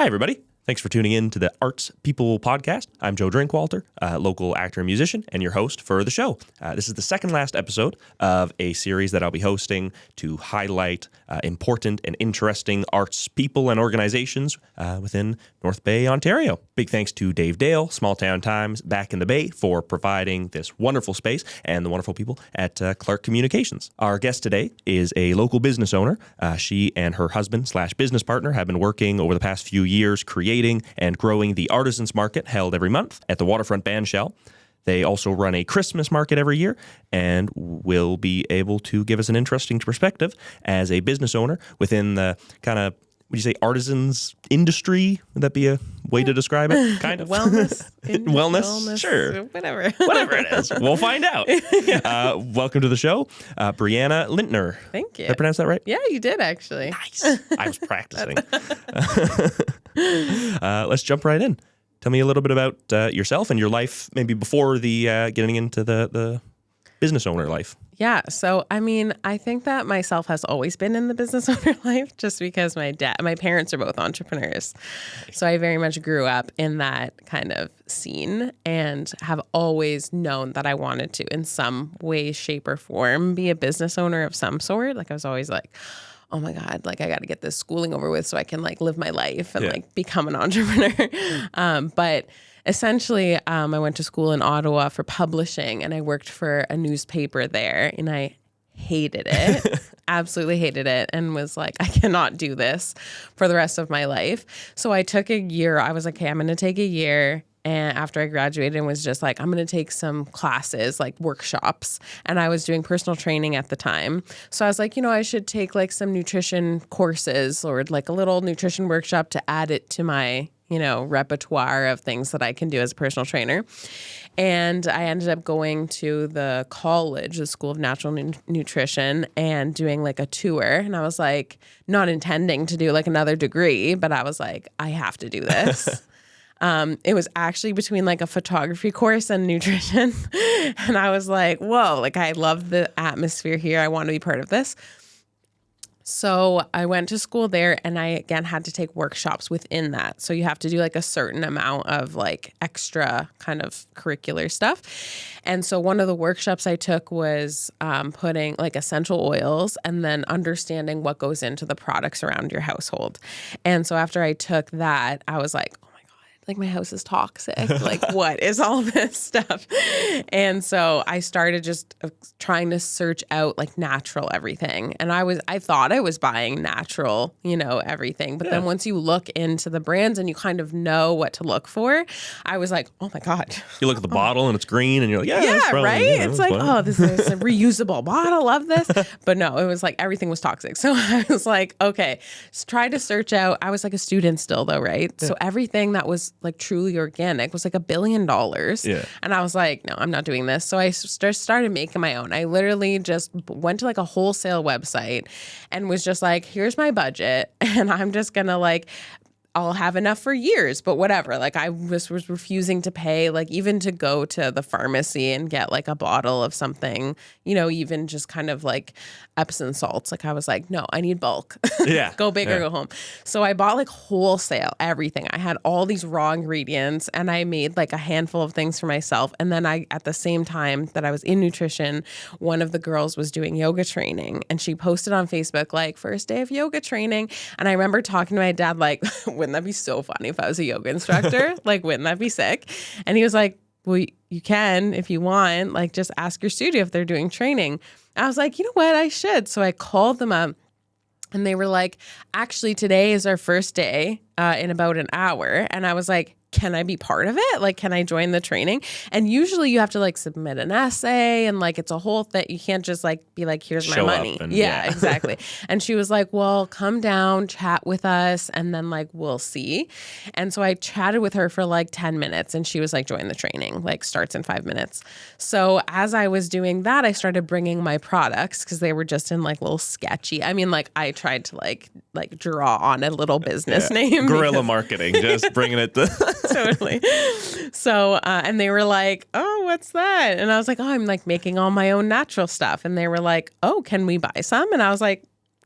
Hi, everybody. Thanks for tuning in to the Arts People podcast. I'm Joe Drinkwalter, local actor and musician, and your host for the show. This is the second last episode of a series that I'll be hosting to highlight important and interesting arts people and organizations within North Bay, Ontario. Big thanks to Dave Dale, Small Town Times, back in the Bay, for providing this wonderful space and the wonderful people at Clark Communications. Our guest today is a local business owner. She and her husband/business partner have been working over the past few years creating and growing the Artisans market held every month at the Waterfront Bandshell. They also run a Christmas market every year and will be able to give us an interesting perspective as a business owner within the kind of, would you say, artisans industry? Would that be a way to describe it? Kind of. Wellness. Wellness? Sure. Whatever. Whatever it is. We'll find out. Welcome to the show, Brianna Lintner. Thank you. Did I pronounce that right? Yeah, you did actually. Nice. I was practicing. Let's jump right in. Tell me a little bit about yourself and your life, maybe before the getting into the business owner life. Yeah. So, I mean, I think that myself has always been in the business owner life just because my parents are both entrepreneurs. So I very much grew up in that kind of scene and have always known that I wanted to, in some way, shape, or form, be a business owner of some sort. Like I was always like, oh my God, like I got to get this schooling over with so I can like live my life and like become an entrepreneur. But essentially, I went to school in Ottawa for publishing and I worked for a newspaper there and I hated it, absolutely hated it, and was like, I cannot do this for the rest of my life. So I took a year. I was like, okay, I'm going to take a year. And after I graduated and was just like, I'm going to take some classes, like workshops. And I was doing personal training at the time. So I was like, I should take like some nutrition courses or like a little nutrition workshop to add it to my, repertoire of things that I can do as a personal trainer. And I ended up going to the college, the School of Natural Nutrition, and doing like a tour. And I was like, not intending to do like another degree, but I was like, I have to do this. It was actually between like a photography course and nutrition. And I was like, whoa, like I love the atmosphere here. I want to be part of this. So I went to school there and I, again, had to take workshops within that. So you have to do like a certain amount of like extra kind of curricular stuff. And so one of the workshops I took was putting like essential oils and then understanding what goes into the products around your household. And so after I took that, I was like, like my house is toxic. Like what is all this stuff? And so I started just trying to search out like natural everything. And I thought I was buying natural, everything. But then once you look into the brands and you kind of know what to look for, I was like, oh my God. You look at the bottle and it's green and you're like, that's probably, right. It's like, this is a reusable bottle of this. But no, it was like everything was toxic. So I was like, okay, try to search out. I was like a student still though, right? Yeah. So everything that was like truly organic was like $1 billion. Yeah. And I was like, no, I'm not doing this. So I started making my own. I literally just went to like a wholesale website and was just like, here's my budget. And I'm just going to like, I'll have enough for years, but whatever. Like I was refusing to pay, like even to go to the pharmacy and get like a bottle of something, even just kind of like Epsom salts. Like I was like, no, I need bulk. Yeah. Go big or go home. So I bought like wholesale everything. I had all these raw ingredients and I made like a handful of things for myself. And then at the same time that I was in nutrition, one of the girls was doing yoga training and she posted on Facebook, like first day of yoga training. And I remember talking to my dad, like, wouldn't that be so funny if I was a yoga instructor? Like, wouldn't that be sick? And he was like, well, you can, if you want, like just ask your studio if they're doing training. I was like, you know what? I should. So I called them up and they were like, actually, today is our first day in about an hour. And I was like, can I be part of it? Like, can I join the training? And usually you have to like submit an essay and like, it's a whole thing. You can't just like be like, here's my money. Yeah, exactly. And she was like, well, come down, chat with us. And then like, we'll see. And so I chatted with her for like 10 minutes and she was like, join the training, like starts in 5 minutes. So as I was doing that, I started bringing my products because they were just in like little sketchy. I mean, like I tried to like draw on a little business name. Guerrilla marketing, just bringing it to... Totally. So, and they were like, oh, what's that? And I was like, oh, I'm like making all my own natural stuff. And they were like, oh, can we buy some? And I was like,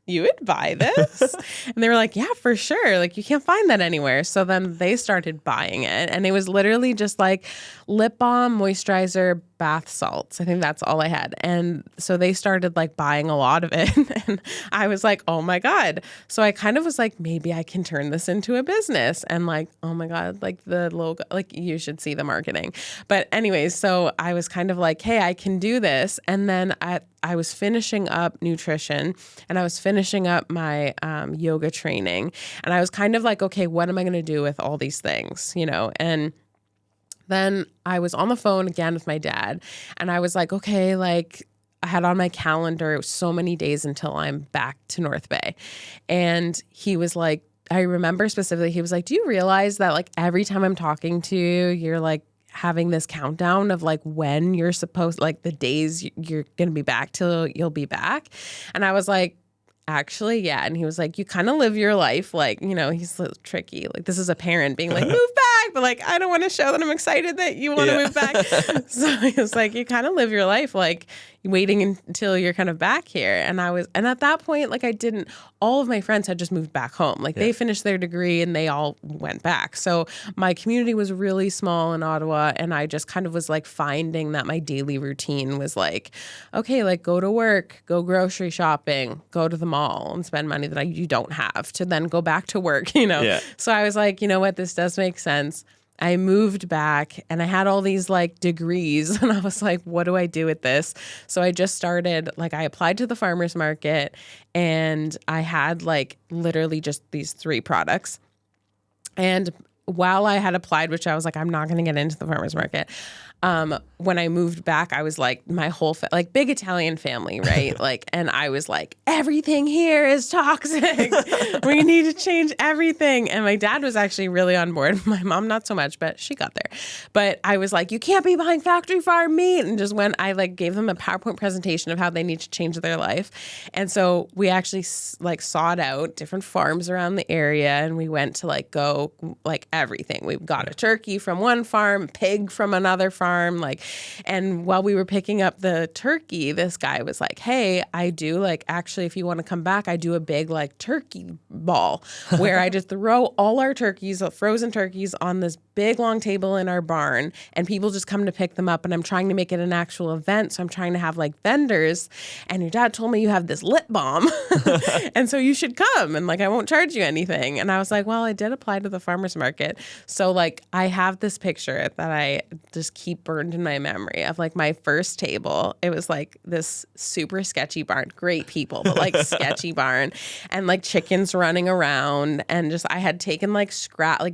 you would buy this? And they were like, yeah, for sure. Like, you can't find that anywhere. So then they started buying it. And it was literally just like lip balm, moisturizer, bath salts. I think that's all I had. And so they started like buying a lot of it. And I was like, oh my God. So I kind of was like, maybe I can turn this into a business. And like, oh my God, like the logo, like you should see the marketing. But anyways, so I was kind of like, hey, I can do this. And then I was finishing up nutrition and I was finishing up my yoga training. And I was kind of like, okay, what am I going to do with all these things, you know? And then I was on the phone again with my dad and I was like, okay, like I had on my calendar, it was so many days until I'm back to North Bay. And he was like, I remember specifically, he was like, do you realize that like every time I'm talking to you, you're like having this countdown of like when you're supposed, like the days you're going to be back till you'll be back. And I was like, actually, yeah. And he was like, you kind of live your life. Like, you know, he's a little tricky. Like this is a parent being like, move back. But like, I don't want to show that I'm excited that you want to move back. So he was like, you kind of live your life like waiting until you're kind of back here. And at that point, like all of my friends had just moved back home. Like they finished their degree and they all went back. So my community was really small in Ottawa. And I just kind of was like finding that my daily routine was like, okay, like go to work, go grocery shopping, go to the mall and spend money that you don't have to then go back to work, you know? Yeah. So I was like, you know what, this does make sense. I moved back and I had all these like degrees and I was like, what do I do with this? So I just started, like I applied to the farmer's market and I had like literally just these 3 products. And while I had applied, which I was like, I'm not going to get into the farmer's market. When I moved back, I was like my whole, like big Italian family, right? Like, and I was like, everything here is toxic. We need to change everything. And my dad was actually really on board. My mom, not so much, but she got there. But I was like, you can't be buying factory farm meat. And just when I like gave them a PowerPoint presentation of how they need to change their life. And so we actually like sought out different farms around the area and we went to like go like everything. We got a turkey from one farm, pig from another farm. Like, and while we were picking up the turkey, this guy was like, hey, I do like, actually, if you want to come back, I do a big like turkey ball where I just throw all our turkeys, frozen turkeys on this big long table in our barn and people just come to pick them up. And I'm trying to make it an actual event. So I'm trying to have like vendors and your dad told me you have this lip balm and so you should come and like, I won't charge you anything. And I was like, well, I did apply to the farmer's market. So like, I have this picture that I just keep burned in my memory of like my first table. It was like this super sketchy barn, great people, but like sketchy barn and like chickens running around. And just, I had taken like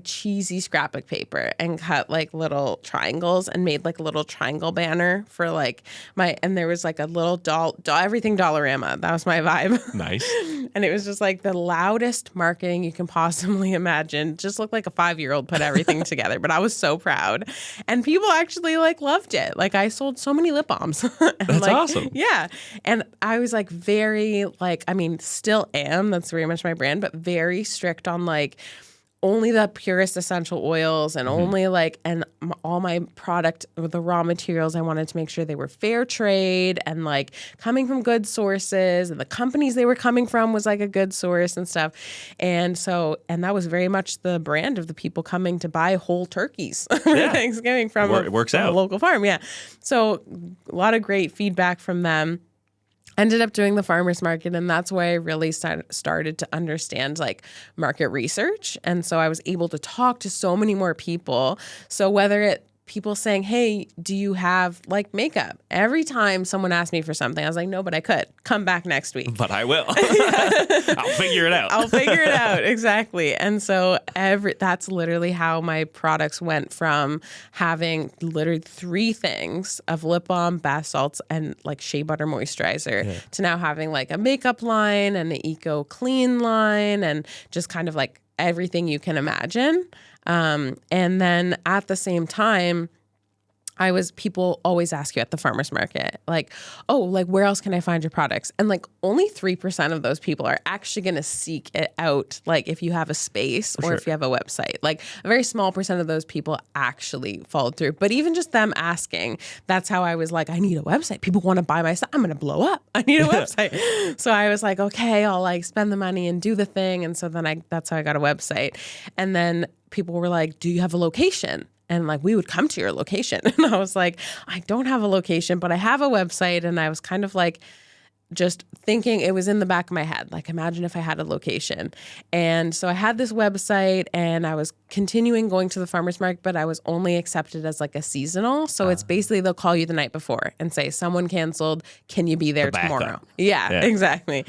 cheesy scrapbook paper and cut like little triangles and made like a little triangle banner for like and there was like a little doll, everything Dollarama. That was my vibe. Nice. And it was just like the loudest marketing you can possibly imagine. Just looked like a 5-year-old put everything together, but I was so proud. And people actually like loved it. Like I sold so many lip balms. That's like, awesome. Yeah. And I was like very like, I mean, still am, that's very much my brand, but very strict on like only the purest essential oils and only like, and all my product, the raw materials, I wanted to make sure they were fair trade and like coming from good sources and the companies they were coming from was like a good source and stuff. And so, and that was very much the brand of the people coming to buy whole turkeys for Thanksgiving from it works out. A local farm. Yeah. So a lot of great feedback from them. Ended up doing the farmer's market, and that's where I really started to understand like market research. And so I was able to talk to so many more people. So whether it people saying, hey, do you have like makeup? Every time someone asked me for something, I was like, no, but I could. Come back next week. But I will. I'll figure it out. I'll figure it out. Exactly. And so that's literally how my products went from having literally 3 things of lip balm, bath salts, and like shea butter moisturizer to now having like a makeup line and an eco clean line and just kind of like everything you can imagine. And then at the same time, people always ask you at the farmer's market, like, oh, like, where else can I find your products? And like only 3% of those people are actually going to seek it out. Like if you have a space or if you have a website, like a very small percent of those people actually followed through. But even just them asking, that's how I was like, I need a website. People want to buy my stuff. I'm going to blow up. I need a website. So I was like, okay, I'll like spend the money and do the thing. And so then that's how I got a website. And then people were like, do you have a location? And like, we would come to your location. And I was like, I don't have a location, but I have a website. And I was kind of like, just thinking, it was in the back of my head, like, imagine if I had a location. And so I had this website and I was continuing going to the farmer's market, but I was only accepted as like a seasonal. So it's basically, they'll call you the night before and say, someone canceled. Can you be there tomorrow? Yeah, exactly.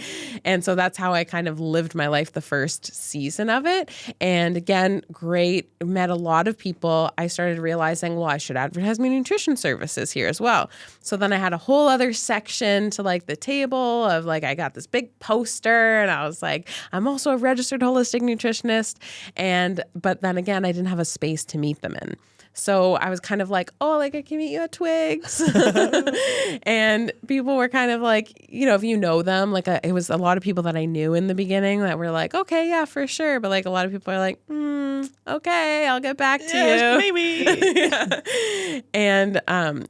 And so that's how I kind of lived my life the first season of it. And again, great, met a lot of people. I started realizing, well, I should advertise my nutrition services here as well. So then I had a whole other section to like the table of like, I got this big poster and I was like, I'm also a registered holistic nutritionist. But then again, I didn't have a space to meet them in. So I was kind of like, oh, like I can meet you at Twigs. And people were kind of like, you know, if you know them, like it was a lot of people that I knew in the beginning that were like, okay, yeah, for sure. But like a lot of people are like, okay, I'll get back to you. Maybe. And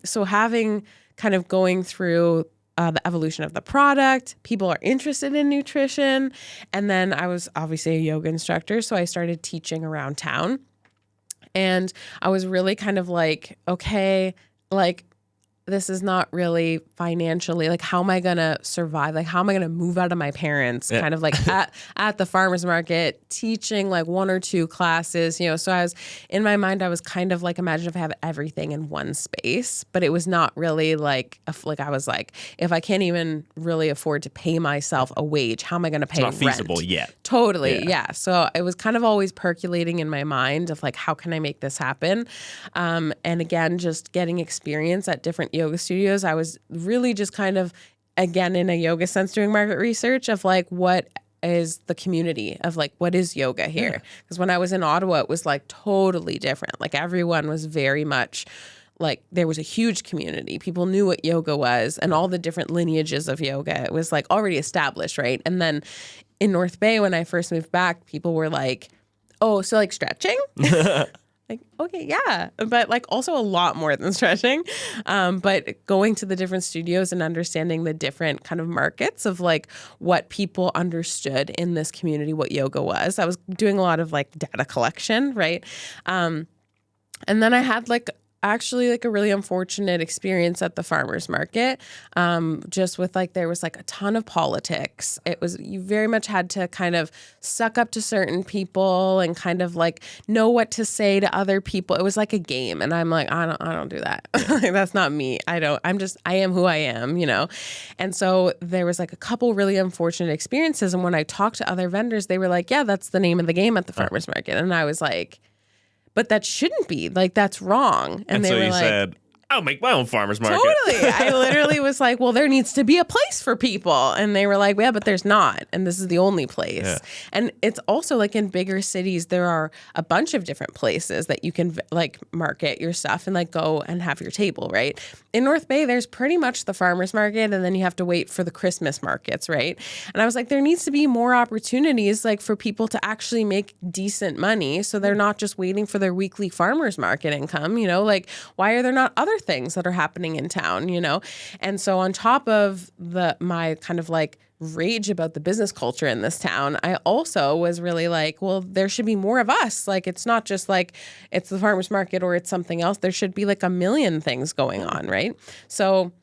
so having kind of going through the evolution of the product. People are interested in nutrition. And then I was obviously a yoga instructor, so I started teaching around town. And I was really kind of like, okay, like, this is not really financially, like, how am I going to survive? Like, how am I going to move out of my parents kind of like at the farmer's market teaching like 1 or 2 classes, you know? So I was, in my mind, I was kind of like, imagine if I have everything in one space, but it was not really like I was like, if I can't even really afford to pay myself a wage, how am I going to pay rent? It's not feasible yet. Totally. Yeah. So it was kind of always percolating in my mind of like, how can I make this happen? And again, just getting experience at different yoga studios. I was really just kind of, again, in a yoga sense, doing market research of like, what is the community of like, what is yoga here? Because when I was in Ottawa, it was like totally different. Like everyone was very much like, there was a huge community. People knew what yoga was and all the different lineages of yoga. It was like already established, right? And then in North Bay, when I first moved back, people were like, oh, so like stretching? Like, okay, yeah, but like also a lot more than stretching. But going to the different studios and understanding the different kind of markets of like what people understood in this community, what yoga was. I was doing a lot of like data collection, right? And then I had like actually like a really unfortunate experience at the farmer's market, just with like, there was like a ton of politics. It was, you very much had to kind of suck up to certain people and kind of like know what to say to other people. It was like a game. And I'm like, I don't do that. Like, that's not me. I am who I am, you know? And so there was like a couple really unfortunate experiences. And when I talked to other vendors, they were like, yeah, that's the name of the game at the farmer's market. And I was like, but that shouldn't be, like, that's wrong. And they so were you like, said, I'll make my own farmer's market. Totally. I literally was like, well, there needs to be a place for people. And they were like, yeah, but there's not. And this is the only place. Yeah. And it's also like in bigger cities, there are a bunch of different places that you can like market your stuff and like go and have your table, right? In North Bay, there's pretty much the farmer's market, and then you have to wait for the Christmas markets, right? And I was like, there needs to be more opportunities like for people to actually make decent money, so they're not just waiting for their weekly farmer's market income, you know? Like, why are there not other things that are happening in town, you know? And so on top of my kind of like rage about the business culture in this town, I also was really like, well, there should be more of us. Like, it's not just like it's the farmer's market or it's something else. There should be like a million things going on, right? So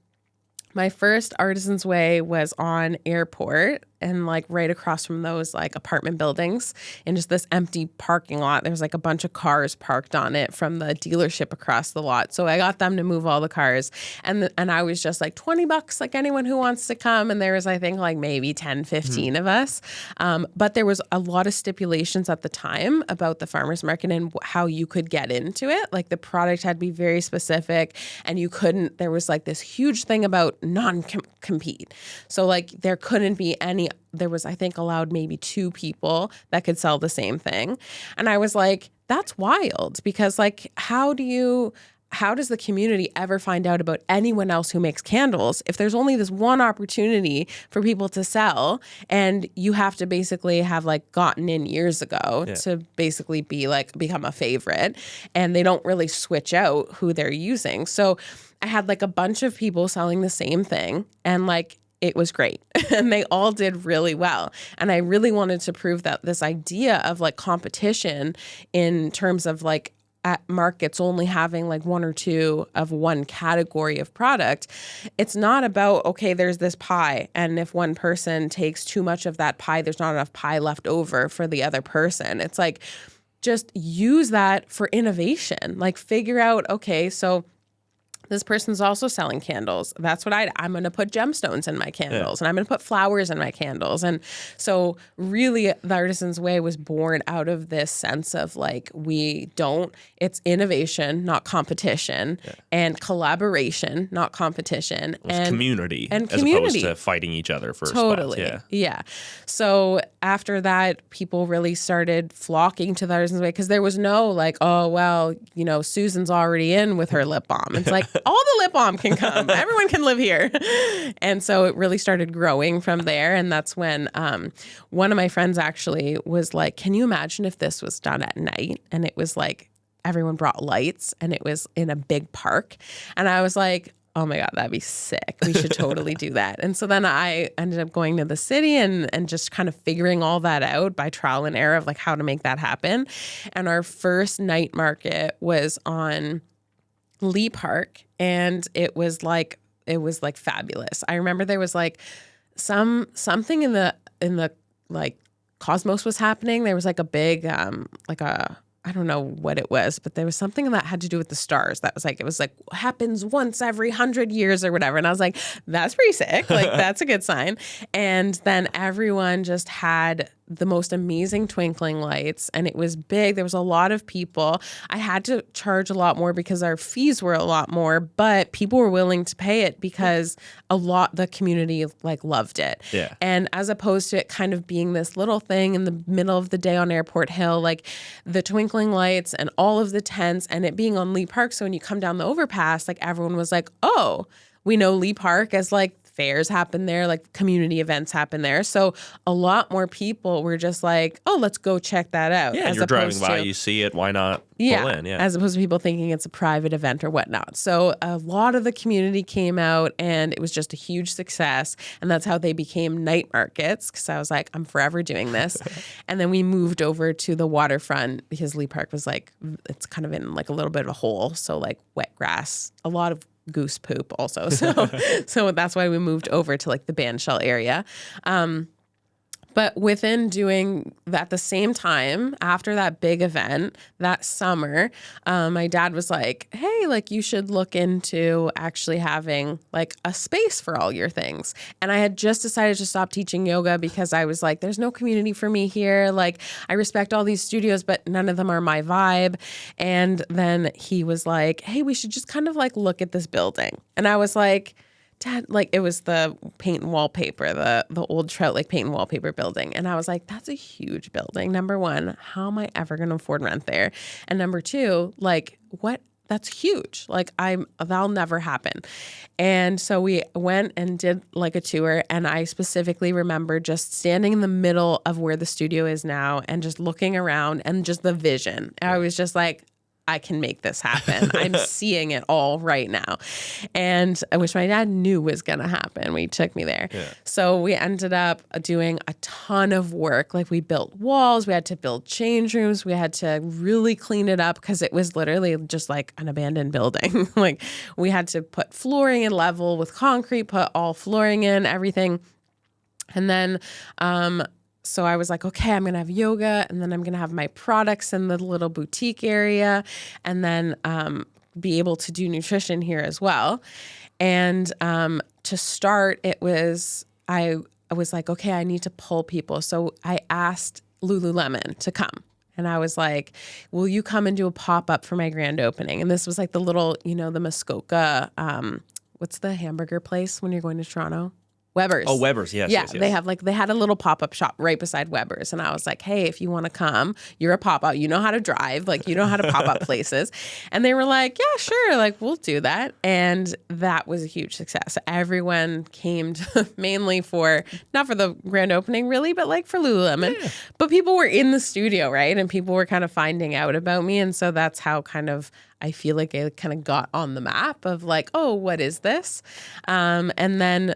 my first Artisan's Way was on Airport, and like right across from those like apartment buildings in just this empty parking lot. There was like a bunch of cars parked on it from the dealership across the lot. So I got them to move all the cars, and I was just like $20, like anyone who wants to come. And there was, I think, like maybe 10, 15 of us. But there was a lot of stipulations at the time about the farmer's market and how you could get into it. Like the product had to be very specific, and you couldn't, there was like this huge thing about non-compete. So like there couldn't be there was, I think, allowed maybe 2 people that could sell the same thing. And I was like, that's wild, because like, how do you how does the community ever find out about anyone else who makes candles if there's only this one opportunity for people to sell, and you have to basically have like gotten in years ago to basically be like become a favorite, and they don't really switch out who they're using. So I had like a bunch of people selling the same thing, and like it was great and they all did really well. And I really wanted to prove that this idea of like competition in terms of like at markets only having like one or two of one category of product, it's not about, okay, there's this pie, and if one person takes too much of that pie, there's not enough pie left over for the other person. It's like, just use that for innovation. Like figure out, okay, so this person's also selling candles. That's what I'm going to put gemstones in my candles, and I'm going to put flowers in my candles. And so really the Artisan's Way was born out of this sense of like, it's innovation, not competition, and collaboration, not competition. And community. And as opposed to fighting each other for totally. spots. Yeah. So after that, people really started flocking to the Artisan's Way because there was no like, oh, well, Susan's already in with her lip balm. It's like, all the lip balm can come. Everyone can live here. And so it really started growing from there. And that's when one of my friends actually was like, can you imagine if this was done at night? And it was like, everyone brought lights and it was in a big park. And I was like, oh my God, that'd be sick. We should totally do that. And so then I ended up going to the city and just kind of figuring all that out by trial and error of like how to make that happen. And our first night market was on Lee Park, and it was like fabulous. I remember there was like something in the like cosmos was happening. There was like a big I don't know what it was, but there was something that had to do with the stars. That was like, it was like happens once every 100 years or whatever. And I was like, that's pretty sick. Like, that's a good sign. And then everyone just had the most amazing twinkling lights, and it was big. There was a lot of people. I had to charge a lot more because our fees were a lot more, but people were willing to pay it because the community like loved it. Yeah. And as opposed to it kind of being this little thing in the middle of the day on Airport Hill, like the twinkling lights and all of the tents, and it being on Lee Park. So when you come down the overpass, like everyone was like, oh, we know Lee Park as like fairs happen there, like community events happen there. So a lot more people were just like, oh, let's go check that out. Yeah, and you're driving by, you see it, why not pull in? Yeah. As opposed to people thinking it's a private event or whatnot. So a lot of the community came out, and it was just a huge success. And that's how they became night markets, because I was like, I'm forever doing this. And then we moved over to the waterfront because Lee Park was like, it's kind of in like a little bit of a hole. So like wet grass, a lot of goose poop also. So that's why we moved over to like the bandshell area. But within doing that, at the same time, after that big event that summer, my dad was like, hey, like you should look into actually having like a space for all your things. And I had just decided to stop teaching yoga because I was like, there's no community for me here. Like I respect all these studios, but none of them are my vibe. And then he was like, hey, we should just kind of like look at this building. And I was like, Dad, like it was the paint and wallpaper, the old Trout Lake paint and wallpaper building. And I was like, that's a huge building. Number one, how am I ever going to afford rent there? And number two, like what? That's huge. Like that'll never happen. And so we went and did like a tour. And I specifically remember just standing in the middle of where the studio is now and just looking around and just the vision. I was just like, I can make this happen. I'm seeing it all right now. And I wish my dad knew was going to happen. We took me there. Yeah. So we ended up doing a ton of work. Like we built walls. We had to build change rooms. We had to really clean it up because it was literally just like an abandoned building. Like we had to put flooring in level with concrete, put all flooring in, everything. And then, so I was like, okay, I'm going to have yoga, and then I'm going to have my products in the little boutique area, and then be able to do nutrition here as well. And to start, I was like, okay, I need to pull people. So I asked Lululemon to come. And I was like, will you come and do a pop-up for my grand opening? And this was like the little, the Muskoka, what's the hamburger place when you're going to Toronto? Weber's. Oh, Weber's. Yes. Yeah, Yes, yes. they had a little pop-up shop right beside Weber's. And I was like, hey, if you want to come, you're a pop-up. You know how to drive. Like, you know how to pop up places. And they were like, yeah, sure. Like, we'll do that. And that was a huge success. Everyone came to, mainly for, not for the grand opening really, but like for Lululemon. Yeah. But people were in the studio, right? And people were kind of finding out about me. And so that's how kind of, I feel like I kind of got on the map of like, oh, what is this? And then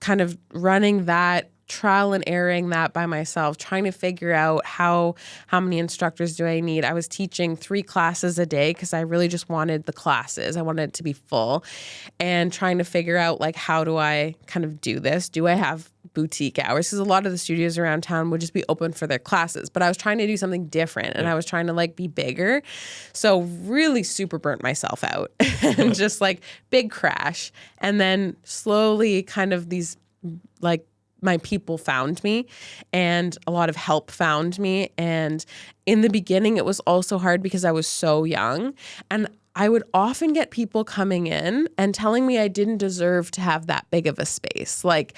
kind of running that, trial and erroring that by myself, trying to figure out how many instructors do I need. I was teaching 3 classes a day because I really just wanted the classes. I wanted it to be full, and trying to figure out like, how do I kind of do this? Do I have boutique hours? Because a lot of the studios around town would just be open for their classes, but I was trying to do something different, and I was trying to like be bigger. So really super burnt myself out and just like big crash. And then slowly kind of these like, my people found me, and a lot of help found me. And in the beginning, it was also hard because I was so young, and I would often get people coming in and telling me I didn't deserve to have that big of a space. Like,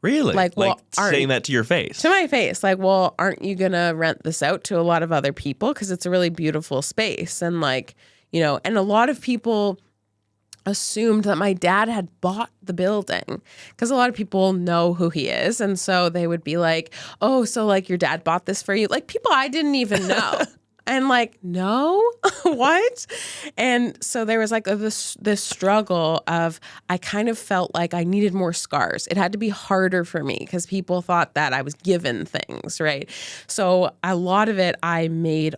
really? Like, well, saying that to your face? To my face. Like, well, aren't you going to rent this out to a lot of other people? Because it's a really beautiful space. And like, you know, and a lot of people assumed that my dad had bought the building, because a lot of people know who he is. And so they would be like, oh, so like your dad bought this for you? Like people I didn't even know. And like, no, what? And so there was like this struggle of, I kind of felt like I needed more scars. It had to be harder for me because people thought that I was given things, right? So a lot of it, I made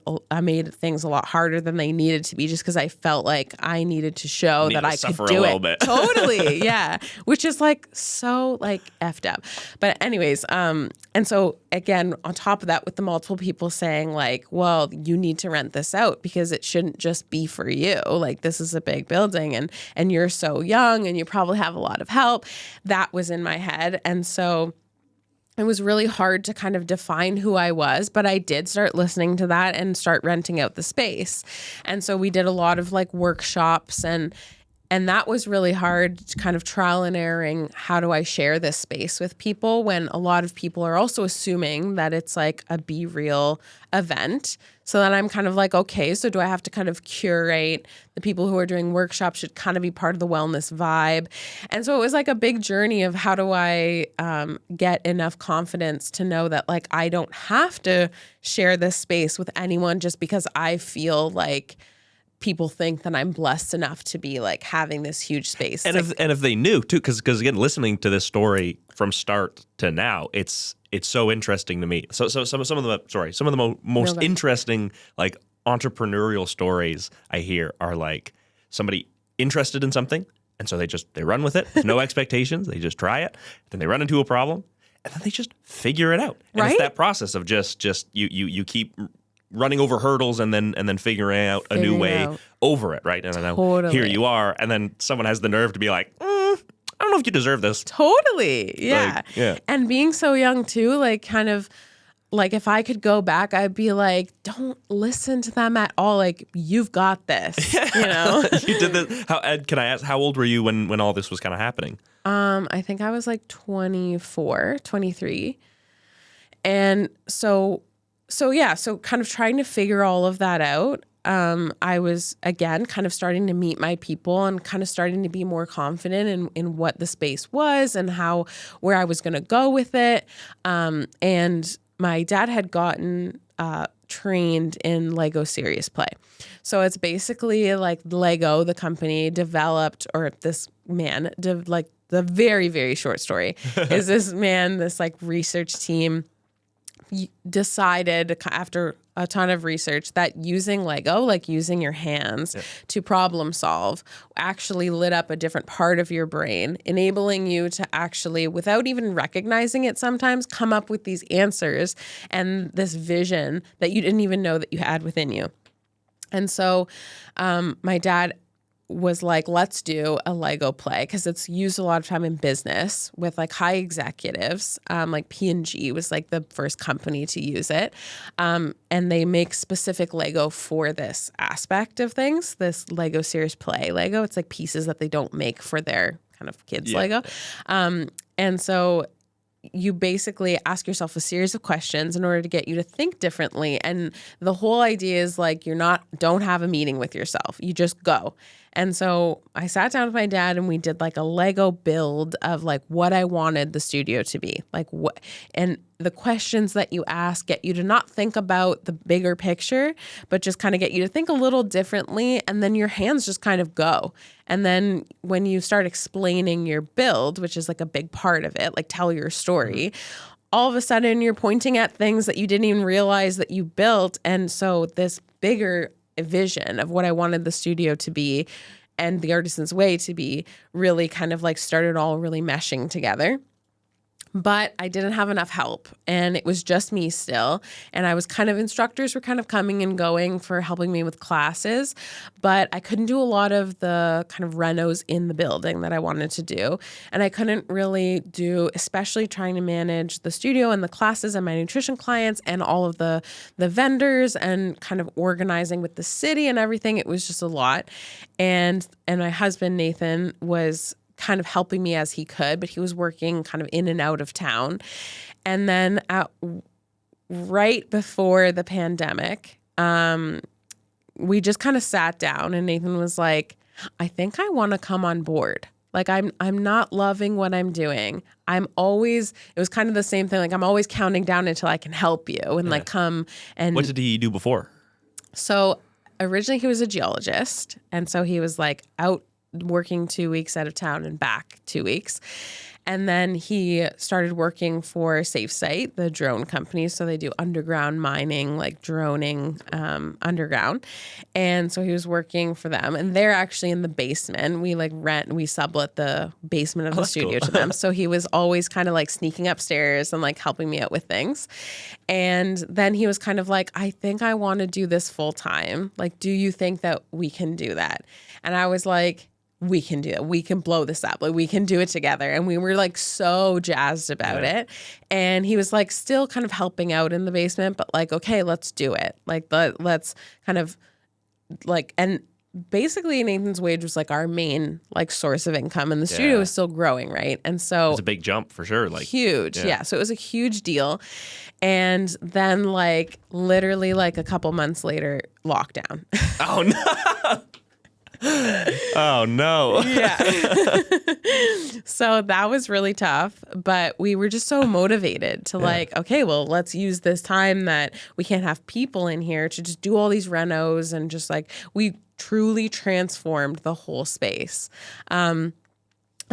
things a lot harder than they needed to be, just because I felt like I needed to show that I could do it. Bit. Totally, yeah. Which is like so like effed up. But anyways, and so again, on top of that, with the multiple people saying like, well, you need to rent this out because it shouldn't just be for you. Like, this is a big building, and you're so young and you probably have a lot of help. That was in my head. And so it was really hard to kind of define who I was, but I did start listening to that and start renting out the space. And so we did a lot of like workshops, and that was really hard, kind of trial and erroring. How do I share this space with people when a lot of people are also assuming that it's like a BReal event? So then I'm kind of like, okay, so do I have to kind of curate the people who are doing workshops should kind of be part of the wellness vibe? And so it was like a big journey of how do I get enough confidence to know that like I don't have to share this space with anyone just because I feel like people think that I'm blessed enough to be like having this huge space. And if they knew too, because again, listening to this story from start to now, it's so interesting to me. So some of the most interesting like entrepreneurial stories I hear are like somebody interested in something, and so they run with it with no expectations. They just try it, then they run into a problem, and then they just figure it out. And it's that process of just you keep running over hurdles and then figuring out a new way over it, right? And then here you are, and then someone has the nerve to be like, I don't know if you deserve this. Totally, yeah. Like, yeah. And being so young too, like kind of like if I could go back, I'd be like, don't listen to them at all. Like, you've got this, you know? You did this. Ed, can I ask, how old were you when all this was kind of happening? I think I was like 24, 23. And so kind of trying to figure all of that out. I was, again, kind of starting to meet my people and kind of starting to be more confident in what the space was and where I was going to go with it. And my dad had gotten trained in Lego Serious Play. So it's basically like Lego, the company, developed, or this man, like the very, very short story, is this man, this like research team decided after a ton of research that using Lego, like using your hands to problem solve, actually lit up a different part of your brain, enabling you to actually, without even recognizing it sometimes, come up with these answers and this vision that you didn't even know that you had within you. And so my dad was like, let's do a Lego play, because it's used a lot of time in business with like high executives. Like P&G was like the first company to use it. And they make specific Lego for this aspect of things, this Lego Serious Play Lego. It's like pieces that they don't make for their kind of kids Lego. And so you basically ask yourself a series of questions in order to get you to think differently. And the whole idea is like, don't have a meeting with yourself. You just go. And so I sat down with my dad and we did like a Lego build of like what I wanted the studio to be. Like what, and the questions that you ask get you to not think about the bigger picture, but just kind of get you to think a little differently. And then your hands just kind of go. And then when you start explaining your build, which is like a big part of it, like tell your story, all of a sudden you're pointing at things that you didn't even realize that you built. And so this bigger vision of what I wanted the studio to be and the Artisan's Way to be really kind of like started all really meshing together. But I didn't have enough help and it was just me still. And I was instructors were kind of coming and going for helping me with classes, but I couldn't do a lot of the kind of renos in the building that I wanted to do. And I couldn't really do, especially trying to manage the studio and the classes and my nutrition clients and all of the vendors and kind of organizing with the city and everything. It was just a lot. And my husband, Nathan, was kind of helping me as he could, but he was working kind of in and out of town. And then right before the pandemic, we just kind of sat down and Nathan was like, I think I want to come on board. Like I'm not loving what I'm doing. It was kind of the same thing. Like I'm always counting down until I can help you and like come and. What did he do before? So originally he was a geologist. And so he was like out working 2 weeks out of town and back 2 weeks. And then he started working for SafeSite, the drone company. So they do underground mining, like droning underground. And so he was working for them. And they're actually in the basement. We sublet the basement of the studio to them. So he was always kind of like sneaking upstairs and like helping me out with things. And then he was kind of like, I think I want to do this full time. Like, do you think that we can do that? And I was like, we can do it. We can blow this up. Like we can do it together. And we were like so jazzed about it. And he was like still kind of helping out in the basement, but like, okay, let's do it. Like let's kind of like, and basically Nathan's Wage was like our main like source of income and the studio was still growing. Right. And so it's a big jump for sure. Like huge. Yeah. So it was a huge deal. And then like literally like a couple months later, lockdown. Oh no. Oh no. Yeah. So that was really tough, but we were just so motivated to like, okay, well, let's use this time that we can't have people in here to just do all these renos and just like we truly transformed the whole space. And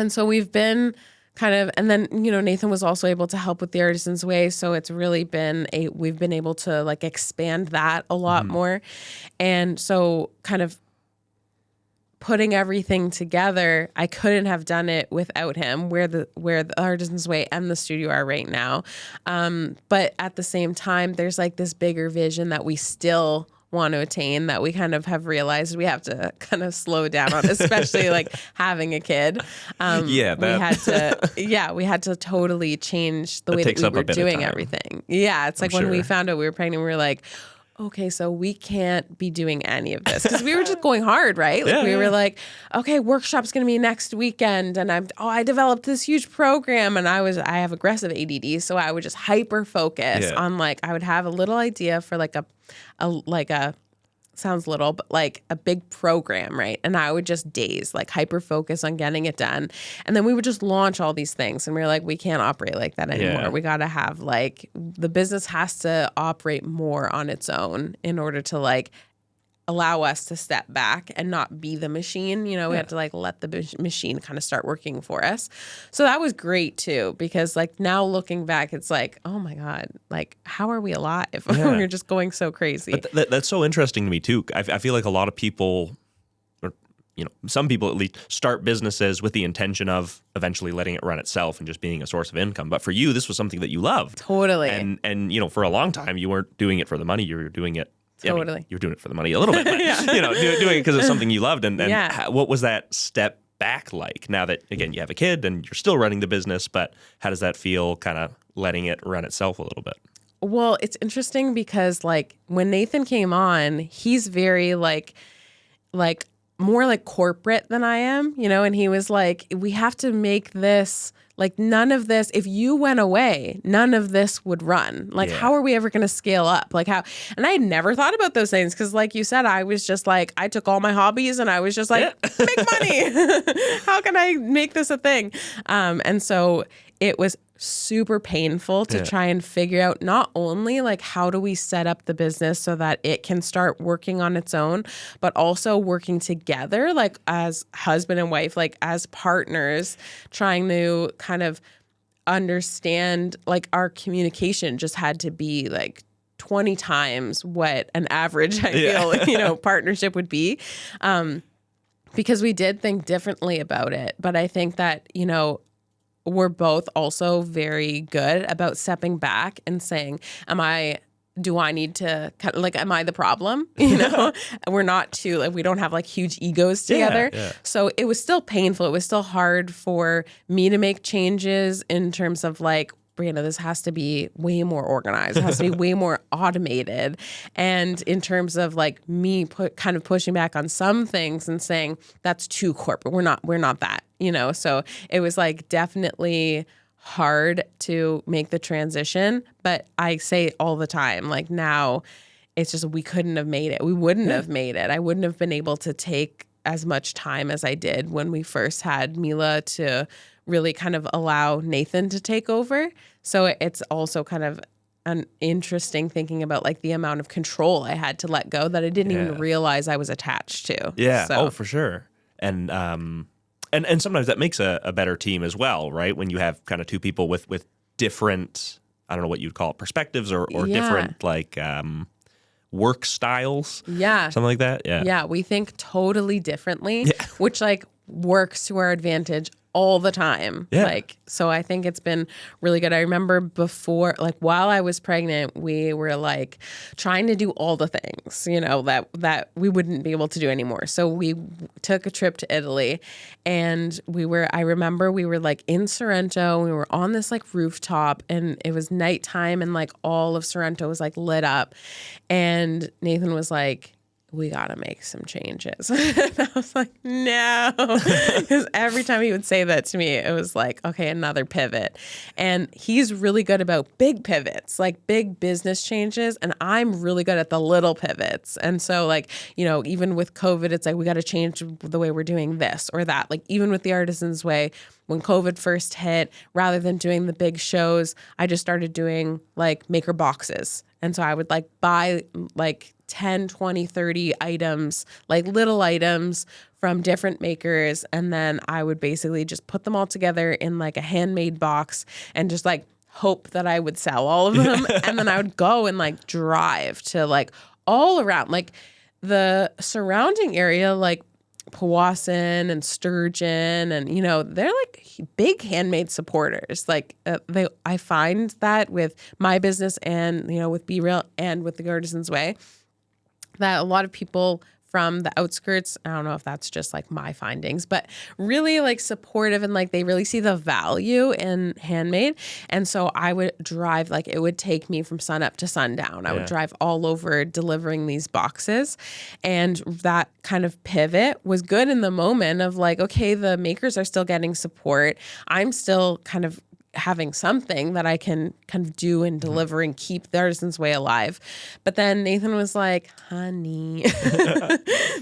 so we've been kind of, and then, Nathan was also able to help with the Artisan's Way. So it's really been we've been able to like expand that a lot more. And so kind of putting everything together, I couldn't have done it without him, where the Artisan's Way and the studio are right now. But at the same time, there's like this bigger vision that we still want to attain that we kind of have realized we have to kind of slow down on, especially like having a kid. We had to totally change the way that we were doing everything. Yeah. It's like when we found out we were pregnant, we were like, okay, so we can't be doing any of this because we were just going hard, right? Like we were like, okay, workshop's going to be next weekend. And I developed this huge program and I have aggressive ADD. So I would just hyper focus on like, I would have a little idea for like a sounds little, but like a big program, right? And I would just daze, like hyper focus on getting it done. And then we would just launch all these things. And we were like, we can't operate like that anymore. Yeah. We got to have like, the business has to operate more on its own in order to like allow us to step back and not be the machine. We had to like let the machine kind of start working for us. So that was great too, because like now looking back, it's like, oh my God, like how are we alive? We're just going so crazy. But that's so interesting to me too. I feel like a lot of people, or some people at least, start businesses with the intention of eventually letting it run itself and just being a source of income. But for you, this was something that you loved. Totally. And for a long time, you weren't doing it for the money. You were doing it. Totally. I mean, you're doing it for the money a little bit, but doing it because it's something you loved. And what was that step back like now that, again, you have a kid and you're still running the business, but how does that feel kind of letting it run itself a little bit? Well, it's interesting because like when Nathan came on, he's very like more like corporate than I am, and he was like, we have to make this, like, none of this, if you went away, none of this would run. Like, how are we ever going to scale up? Like, how? And I had never thought about those things because, like you said, I was just like, I took all my hobbies and I was just like, make money. How can I make this a thing? And so it was super painful to try and figure out not only like how do we set up the business so that it can start working on its own, but also working together, like as husband and wife, like as partners, trying to kind of understand, like, our communication just had to be like 20 times what an average, I feel, partnership would be. Because we did think differently about it. But I think that, we're both also very good about stepping back and saying, do I need to, like, am I the problem? We're not too, like, we don't have like huge egos together. Yeah. So it was still painful. It was still hard for me to make changes in terms of like, Brianna, this has to be way more organized. It has to be way more automated. And in terms of like me kind of pushing back on some things and saying that's too corporate. We're not that, So it was like definitely hard to make the transition. But I say all the time, like, now it's just we couldn't have made it. We wouldn't have made it. I wouldn't have been able to take as much time as I did when we first had Mila to really kind of allow Nathan to take over. So it's also kind of an interesting thinking about like the amount of control I had to let go that I didn't even realize I was attached to. Yeah. So. Oh, for sure. And sometimes that makes a better team as well, right? When you have kind of two people with different, I don't know what you'd call it, perspectives or different like work styles. Yeah. Something like that. Yeah. Yeah. We think totally differently, which like works to our advantage all the time. Yeah. Like, so I think it's been really good. I remember before, like while I was pregnant, we were like trying to do all the things, that we wouldn't be able to do anymore. So we took a trip to Italy and I remember we were like in Sorrento, we were on this like rooftop and it was nighttime and like all of Sorrento was like lit up. And Nathan was like, we got to make some changes. And I was like, no. Because every time he would say that to me, it was like, okay, another pivot. And he's really good about big pivots, like big business changes. And I'm really good at the little pivots. And so like, even with COVID, it's like, we got to change the way we're doing this or that. Like even with the Artisan's Way, when COVID first hit, rather than doing the big shows, I just started doing like maker boxes. And so I would like buy like 10, 20, 30 items, like little items from different makers. And then I would basically just put them all together in like a handmade box and just like hope that I would sell all of them. And then I would go and like drive to like all around, like the surrounding area, like Powassan and Sturgeon, and they're like big handmade supporters. Like I find that with my business and with BReal and with the Artisan's Way, that a lot of people from the outskirts, I don't know if that's just like my findings, but really like supportive and like they really see the value in handmade. And so I would drive, like it would take me from sun up to sundown. I would drive all over delivering these boxes. And that kind of pivot was good in the moment of like, okay, the makers are still getting support. I'm still kind of having something that I can kind of do and deliver and keep the Artisan's Way alive. But then Nathan was like, honey,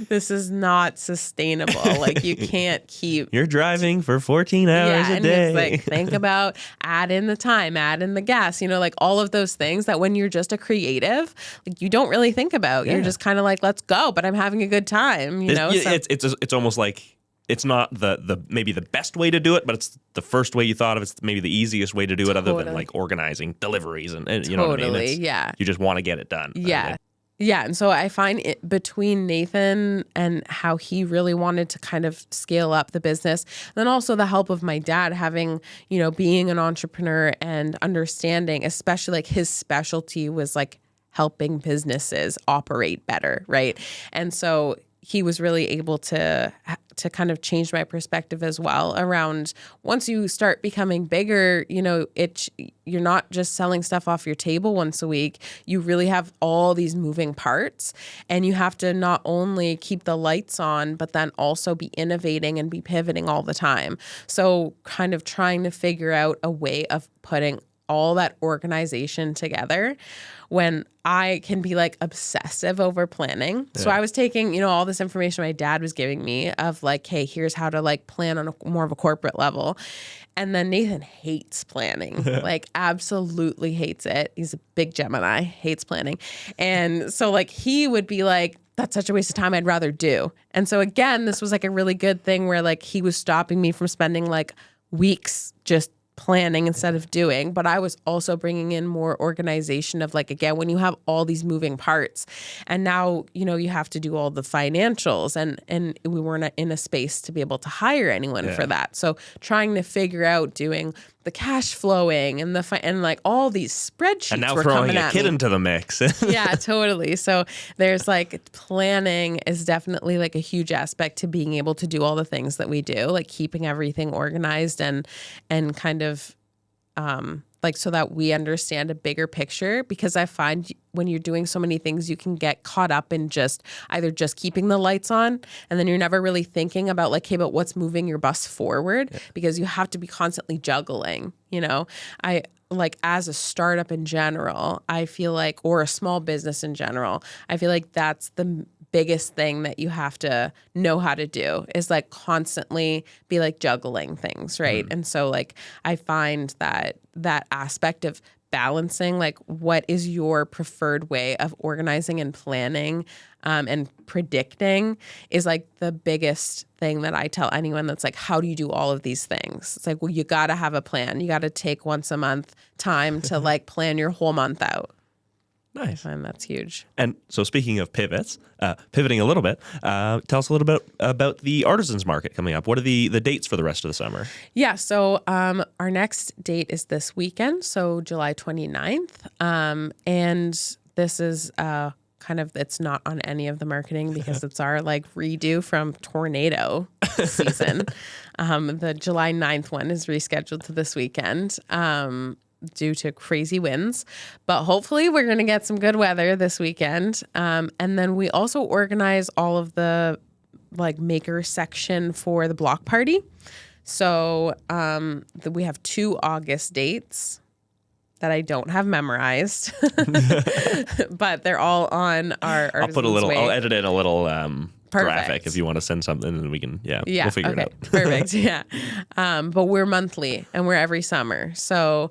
this is not sustainable. Like you can't keep... You're driving for 14 hours a day. And like, think about add in the time, add in the gas, like all of those things that when you're just a creative, like you don't really think about. Yeah. You're just kind of like, let's go, but I'm having a good time, It's almost like it's not the maybe the best way to do it, but it's the first way you thought of. It's maybe the easiest way to do it, other than like organizing deliveries and you know what I mean. You just want to get it done. Yeah. Yeah. And so I find it between Nathan and how he really wanted to kind of scale up the business, then also the help of my dad having, being an entrepreneur and understanding, especially like his specialty was like helping businesses operate better. Right. And so he was really able to kind of change my perspective as well around once you start becoming bigger, you're not just selling stuff off your table once a week. You really have all these moving parts, and you have to not only keep the lights on, but then also be innovating and be pivoting all the time. So kind of trying to figure out a way of putting all that organization together when I can be like obsessive over planning. Yeah. So I was taking, all this information my dad was giving me of like, hey, here's how to like plan on more of a corporate level. And then Nathan hates planning, like absolutely hates it. He's a big Gemini, hates planning. And so like he would be like, that's such a waste of time, I'd rather do. And so again, this was like a really good thing where like he was stopping me from spending like weeks just planning instead of doing, but I was also bringing in more organization of like, again, when you have all these moving parts and now, you have to do all the financials and we weren't in a space to be able to hire anyone for that. So trying to figure out doing the cash flowing and and like all these spreadsheets and now were throwing coming a at kid me. into the mix. Yeah, totally. So there's like planning is definitely like a huge aspect to being able to do all the things that we do, like keeping everything organized and kind of like so that we understand a bigger picture, because I find when you're doing so many things, you can get caught up in just either just keeping the lights on and then you're never really thinking about like, hey, but what's moving your bus forward? Yeah. Because you have to be constantly juggling, I like as a startup in general, I feel like, or a small business in general, I feel like that's the biggest thing that you have to know how to do is like constantly be like juggling things, right? And so like I find that aspect of balancing like what is your preferred way of organizing and planning and predicting is like the biggest thing that I tell anyone that's like, how do you do all of these things? It's like, well, you got to have a plan. You got to take once a month time to like plan your whole month out. Nice. I find that's huge. And so speaking of pivots, pivoting a little bit, tell us a little bit about the Artisans Market coming up. What are the dates for the rest of the summer? Yeah, so our next date is this weekend, so July 29th. And this is kind of, it's not on any of the marketing because it's our like redo from tornado season. The July 9th one is rescheduled to this weekend. Due to crazy winds, but hopefully we're going to get some good weather this weekend. And then we also organize all of the like maker section for the block party. So we have 2 August dates that I don't have memorized, but they're all on our I'll edit in a little graphic if you want to send something, and we can, we'll figure it out. Perfect. Yeah. But we're monthly and we're every summer. So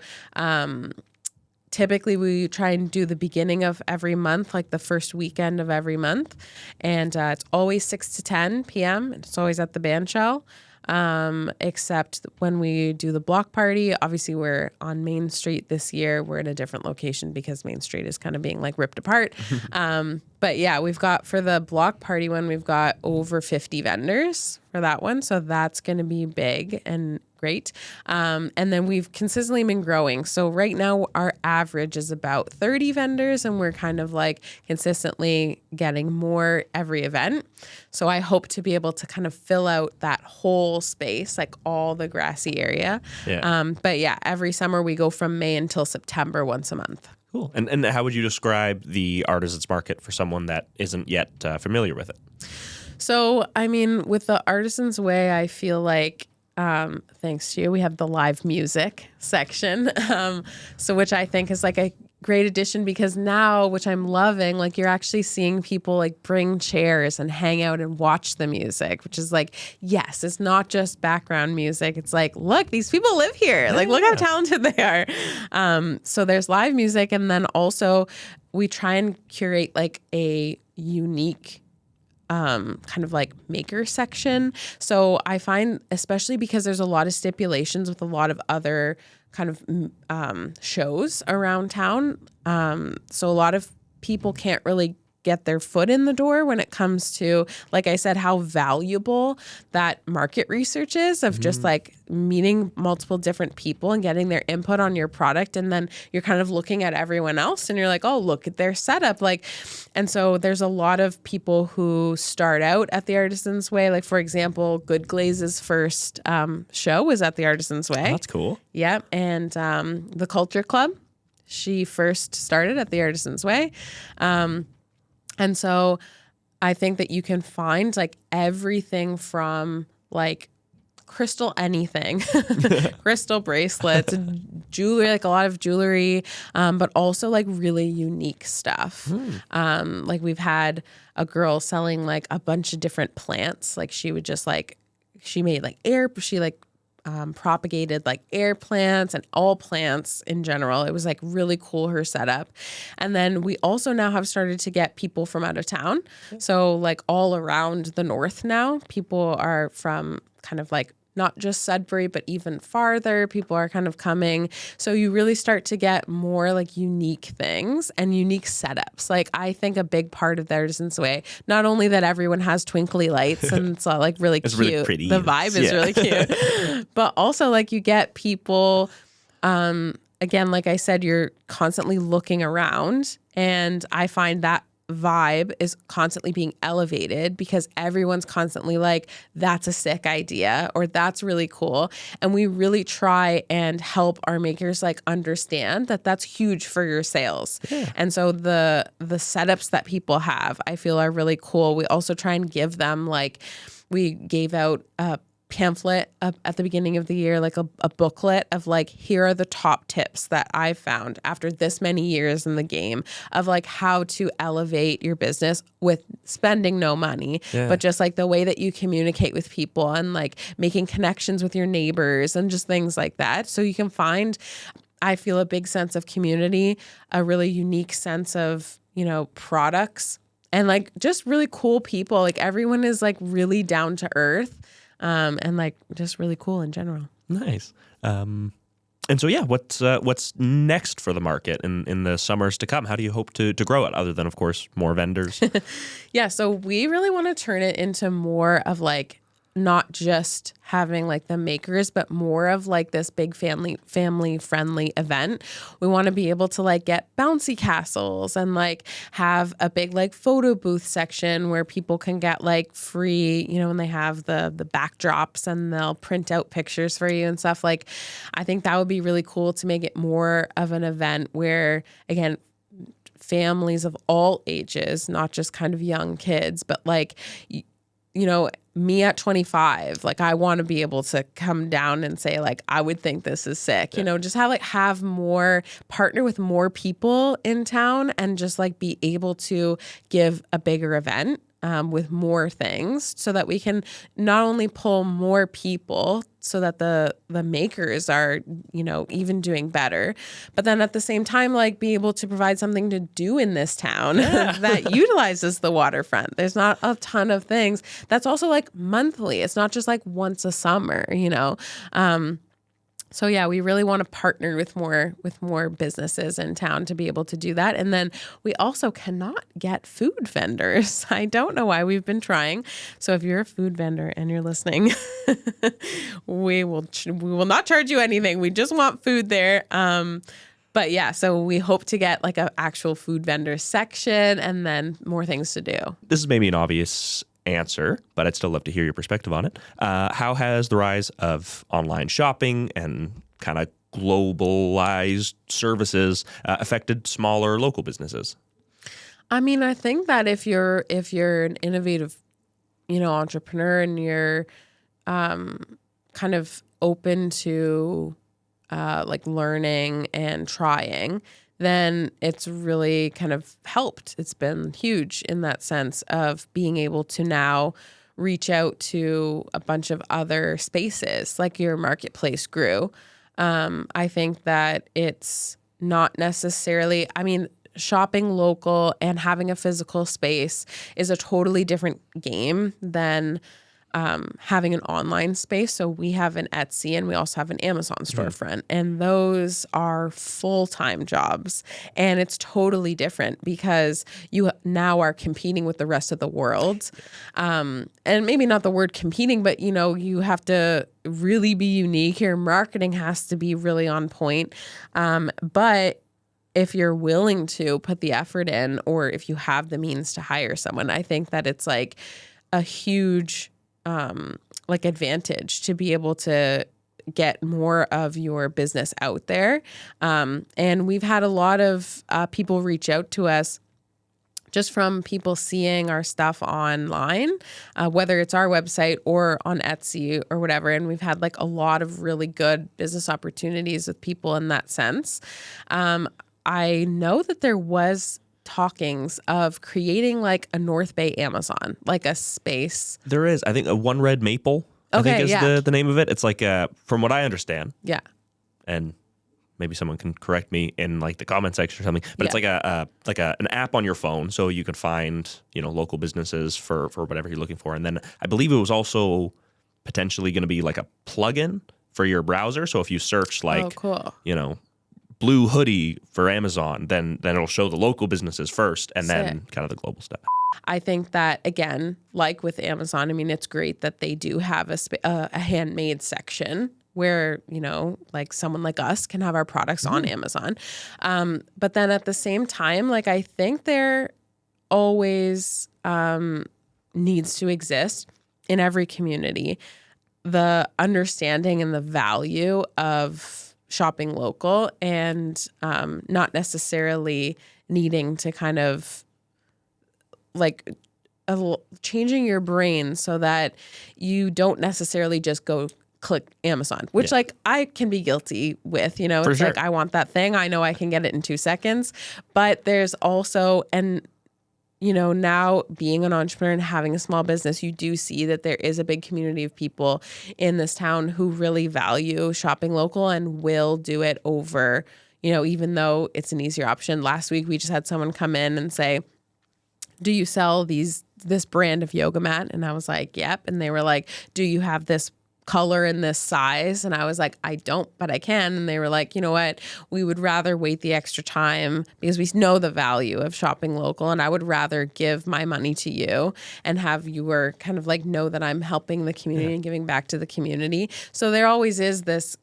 typically we try and do the beginning of every month, like the first weekend of every month. And it's always 6 to 10 p.m. It's always at the band shell. Except when we do the block party, obviously we're on Main Street this year. We're in a different location because Main Street is kind of being like ripped apart. But yeah, we've got for the block party one, we've got over 50 vendors for that one. So that's going to be big and great. And then we've consistently been growing. So right now our average is about 30 vendors and we're kind of like consistently getting more every event. So I hope to be able to kind of fill out that whole space, like all the grassy area. Yeah. But yeah, every summer we go from May until September once a month. Cool. And how would you describe the Artisans Market for someone that isn't yet familiar with it? So, I mean, with the Artisans Way, I feel like thanks to you, we have the live music section. So which I think is like a great addition because now, which I'm loving, like you're actually seeing people like bring chairs and hang out and watch the music, which is like, yes, it's not just background music. It's like, look, these people live here. Like, look how talented they are. So there's live music. And then also we try and curate like a unique kind of like maker section. So I find, especially because there's a lot of stipulations with a lot of other kind of shows around town. So a lot of people can't really get their foot in the door when it comes to, like I said, how valuable that market research is of just like meeting multiple different people and getting their input on your product. And then you're kind of looking at everyone else and you're like, oh, look at their setup. Like, and so there's a lot of people who start out at the Artisan's Way. Like, for example, Good Glaze's first show was at the Artisan's Way. Oh, that's cool. Yeah. And the Culture Club, she first started at the Artisan's Way. And so I think that you can find like everything from like crystal anything, crystal bracelets, jewelry, like a lot of jewelry, but also like really unique stuff. Like we've had a girl selling like a bunch of different plants. Like she would just like, she made like propagated like air plants and all plants in general. It was like really cool, her setup. And then we also now have started to get people from out of town. So like all around the north now, people are from kind of like not just Sudbury, but even farther. People are kind of coming. So you really start to get more like unique things and unique setups. Like I think a big part of the Artisan's Way, not only that everyone has twinkly lights and it's like really cute. Really pretty. The vibe is really cute. But also like you get people, again, like I said, you're constantly looking around, and I find that vibe is constantly being elevated because everyone's constantly like, that's a sick idea or that's really cool. And we really try and help our makers like understand that that's huge for your sales. Yeah. And so the setups that people have, I feel are really cool. We also try and give them like, we gave out a pamphlet at the beginning of the year, like a booklet of like, here are the top tips that I've found after this many years in the game of like how to elevate your business with spending no money, but just like the way that you communicate with people and like making connections with your neighbors and just things like that. So you can find, I feel, a big sense of community, a really unique sense of, you know, products, and like just really cool people. Like everyone is like really down to earth. And like just really cool in general. Nice. And so, yeah, what's next for the market in the summers to come? How do you hope to grow it, other than, of course, more vendors? Yeah, so we really want to turn it into more of like not just having like the makers, but more of like this big family friendly event. We want to be able to like get bouncy castles and like have a big like photo booth section where people can get like free, you know, when they have the backdrops and they'll print out pictures for you and stuff. Like, I think that would be really cool to make it more of an event where, again, families of all ages, not just kind of young kids, but like, you know, me at 25, like I want to be able to come down and say like, I would think this is sick, you know, just have more, partner with more people in town and just like be able to give a bigger event with more things so that we can not only pull more people so that the makers are, you know, even doing better, but then at the same time, like be able to provide something to do in this town that utilizes the waterfront. There's not a ton of things. That's also like monthly. It's not just like once a summer, you know? So yeah, we really want to partner with more businesses in town to be able to do that. And then we also cannot get food vendors. I don't know why. We've been trying. So if you're a food vendor and you're listening, we will not charge you anything. We just want food there. But yeah, so we hope to get like an actual food vendor section and then more things to do. This is maybe an obvious answer, but I'd still love to hear your perspective on it. How has the rise of online shopping and kind of globalized services affected smaller local businesses? I mean, I think that if you're an innovative, you know, entrepreneur and you're kind of open to like learning and trying, then it's really kind of helped. It's been huge in that sense of being able to now reach out to a bunch of other spaces, like your marketplace grew. I think that it's not necessarily, I mean, shopping local and having a physical space is a totally different game than having an online space. So we have an Etsy and we also have an Amazon storefront, and those are full-time jobs. And it's totally different because you now are competing with the rest of the world. And maybe not the word competing, but you have to really be unique. Your marketing has to be really on point. But if you're willing to put the effort in, or if you have the means to hire someone, I think that it's like a huge advantage to be able to get more of your business out there. And we've had a lot of people reach out to us just from people seeing our stuff online, whether it's our website or on Etsy or whatever. And we've had like a lot of really good business opportunities with people in that sense. I know that there was talkings of creating like a North Bay Amazon, like a space. There is, I think, a One Red Maple, I think is the name of it. It's like, from what I understand. Yeah. And maybe someone can correct me in like the comment section or something, but it's like an app on your phone. So you can find, local businesses for whatever you're looking for. And then I believe it was also potentially going to be like a plugin for your browser. So if you search like, blue hoodie for Amazon, then it'll show the local businesses first and then kind of the global stuff. I think that, again, like with Amazon, I mean, it's great that they do have a handmade section where, like someone like us can have our products on Amazon. But then at the same time, like I think there always needs to exist in every community the understanding and the value of shopping local, and not necessarily needing to kind of like changing your brain so that you don't necessarily just go click Amazon, which like I can be guilty with, it's like, I want that thing. I know I can get it in 2 seconds, but there's also, now being an entrepreneur and having a small business, you do see that there is a big community of people in this town who really value shopping local and will do it over, even though it's an easier option. Last week, we just had someone come in and say, do you sell this brand of yoga mat? And I was like, yep. And they were like, do you have this color in this size? And I was like, I don't, but I can. And they were like, you know what? We would rather wait the extra time because we know the value of shopping local. And I would rather give my money to you and have you kind of like know that I'm helping the community and giving back to the community. So there always is this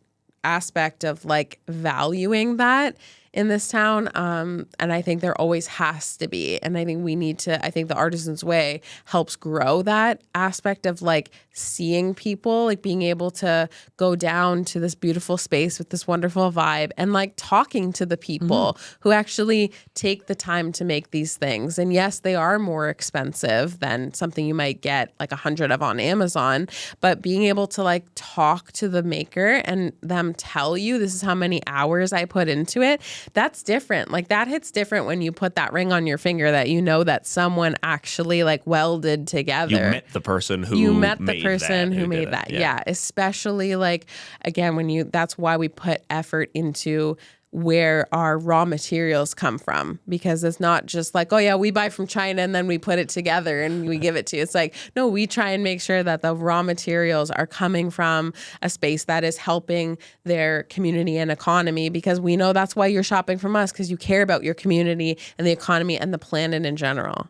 aspect of like valuing that in this town. And I think there always has to be. And I think I think the Artisan's Way helps grow that aspect of like seeing people, like being able to go down to this beautiful space with this wonderful vibe and like talking to the people who actually take the time to make these things. And yes, they are more expensive than something you might get like 100 of on Amazon, but being able to like talk to the maker and them tell you this is how many hours I put into it, that's different. Like that hits different when you put that ring on your finger that that someone actually like welded together. You met the person who made that. Yeah. Especially like, again, that's why we put effort into where our raw materials come from, because it's not just like, oh yeah, we buy from China and then we put it together and we give it to you. It's like, no, we try and make sure that the raw materials are coming from a space that is helping their community and economy, because we know that's why you're shopping from us, because you care about your community and the economy and the planet in general.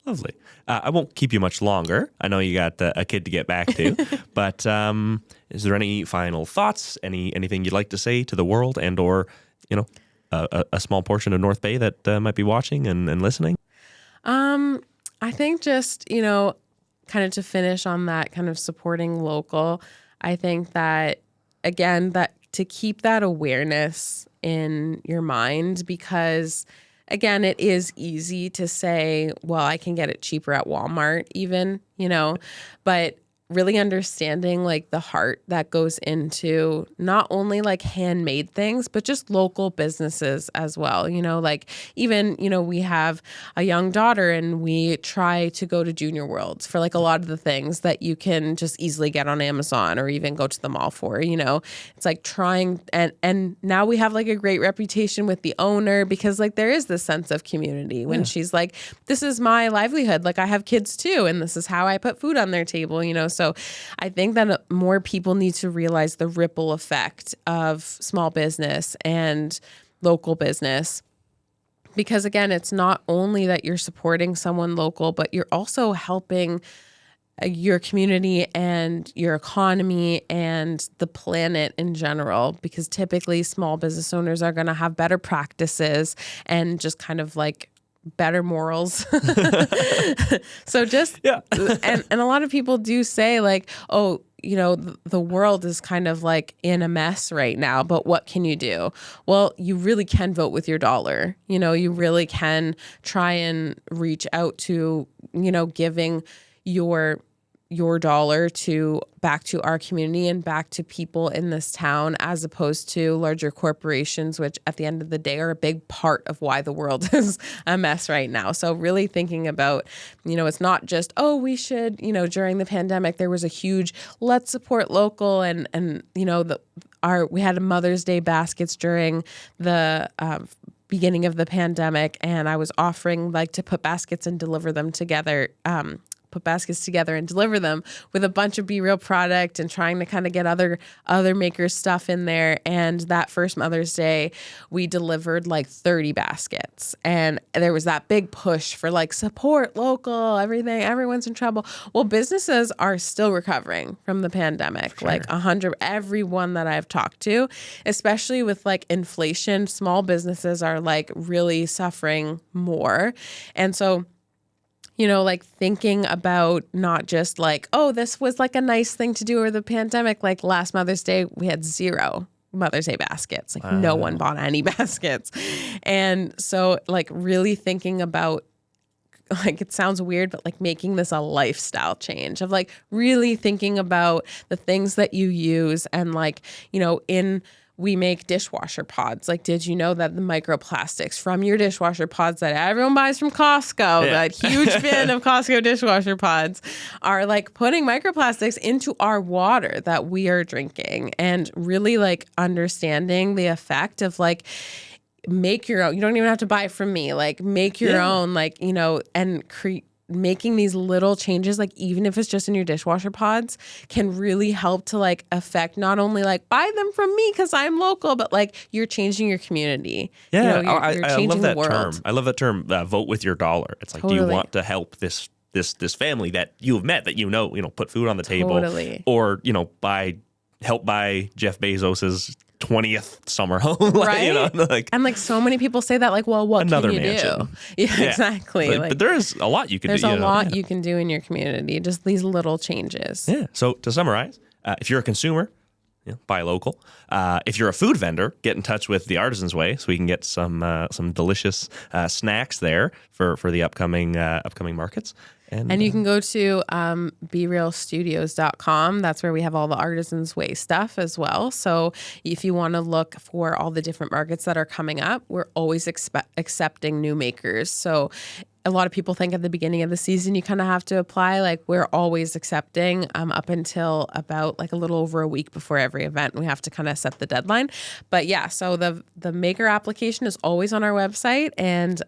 Lovely. I won't keep you much longer. I know you got a kid to get back to, but is there any final thoughts? Anything you'd like to say to the world and or, a small portion of North Bay that might be watching and listening? I think just, kind of to finish on that kind of supporting local, I think that, again, that to keep that awareness in your mind, because again, it is easy to say, well, I can get it cheaper at Walmart even, but really understanding like the heart that goes into not only like handmade things, but just local businesses as well. Like even, we have a young daughter and we try to go to Junior Worlds for like a lot of the things that you can just easily get on Amazon or even go to the mall for, it's like trying and now we have like a great reputation with the owner, because like there is this sense of community when she's like, this is my livelihood. Like I have kids too. And this is how I put food on their table, So I think that more people need to realize the ripple effect of small business and local business. Because again, it's not only that you're supporting someone local, but you're also helping your community and your economy and the planet in general, because typically small business owners are going to have better practices and just kind of like better morals. So just, and a lot of people do say like, oh, you know, the world is kind of like in a mess right now, but what can you do? Well, you really can vote with your dollar. You know, you really can try and reach out to, you know, giving your dollar back to our community and back to people in this town, as opposed to larger corporations, which at the end of the day are a big part of why the world is a mess right now. So really thinking about, you know, it's not just, oh, we should, you know, during the pandemic, there was a huge, let's support local and you know, we had a Mother's Day baskets during the, beginning of the pandemic, and I was offering like to put baskets and deliver them together, put baskets together and deliver them with a bunch of BReal product and trying to kind of get other makers stuff in there. And that first Mother's Day, we delivered like 30 baskets. And there was that big push for like support local, everything, everyone's in trouble. Well, businesses are still recovering from the pandemic. Sure. Like everyone that I've talked to, especially with like inflation, small businesses are like really suffering more. And so, you know, like thinking about not just like, oh, this was like a nice thing to do over the pandemic. Like last Mother's Day, we had 0 Mother's Day baskets. Like no one bought any baskets. And so like really thinking about, like, it sounds weird, but like making this a lifestyle change of like really thinking about the things that you use. And like, you know, we make dishwasher pods. Like, did you know that the microplastics from your dishwasher pods that everyone buys from Costco, that huge bin of Costco dishwasher pods, are like putting microplastics into our water that we are drinking, and really like understanding the effect of like, make your own. You don't even have to buy from me. Like make your own, like, you know, and making these little changes, like even if it's just in your dishwasher pods, can really help to like affect not only like buy them from me because I'm local, but like you're changing your community. Yeah, you know, you're changing the world. Term. I love that term. Vote with your dollar. It's like, do you want to help this family that you have met, that you know, put food on the table, or you know, help buy Jeff Bezos's 20th summer home, like, right? You know, like, and like so many people say that, like, well, what another can you mansion. Do? Yeah, exactly. But there is a lot you can do. There's a lot you can do in your community, just these little changes. Yeah. So to summarize, if you're a consumer, buy local. If you're a food vendor, get in touch with the Artisan's Way so we can get some delicious snacks there for the upcoming markets. And you can go to BRealStudios.com. That's where we have all the Artisan's Way stuff as well. So if you want to look for all the different markets that are coming up, we're always accepting new makers. So a lot of people think at the beginning of the season you kind of have to apply. Like, we're always accepting up until about like a little over a week before every event. We have to kind of set the deadline. But yeah, so the maker application is always on our website, and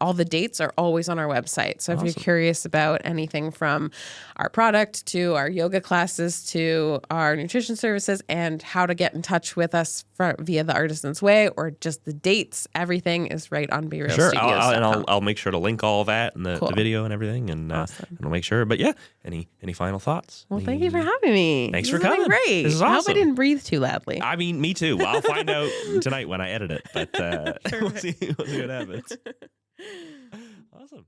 all the dates are always on our website. So if you're curious about anything from our product to our yoga classes to our nutrition services and how to get in touch with us via the Artisan's Way or just the dates, everything is right on BReal Studios. Sure, I'll make sure to link all that and the video and everything, and we'll make sure. But yeah, any final thoughts? Well, thank you for having me. Thanks for coming. Great. This is awesome. I hope I didn't breathe too loudly. I mean, me too. I'll find out tonight when I edit it. But we'll see what happens. Awesome.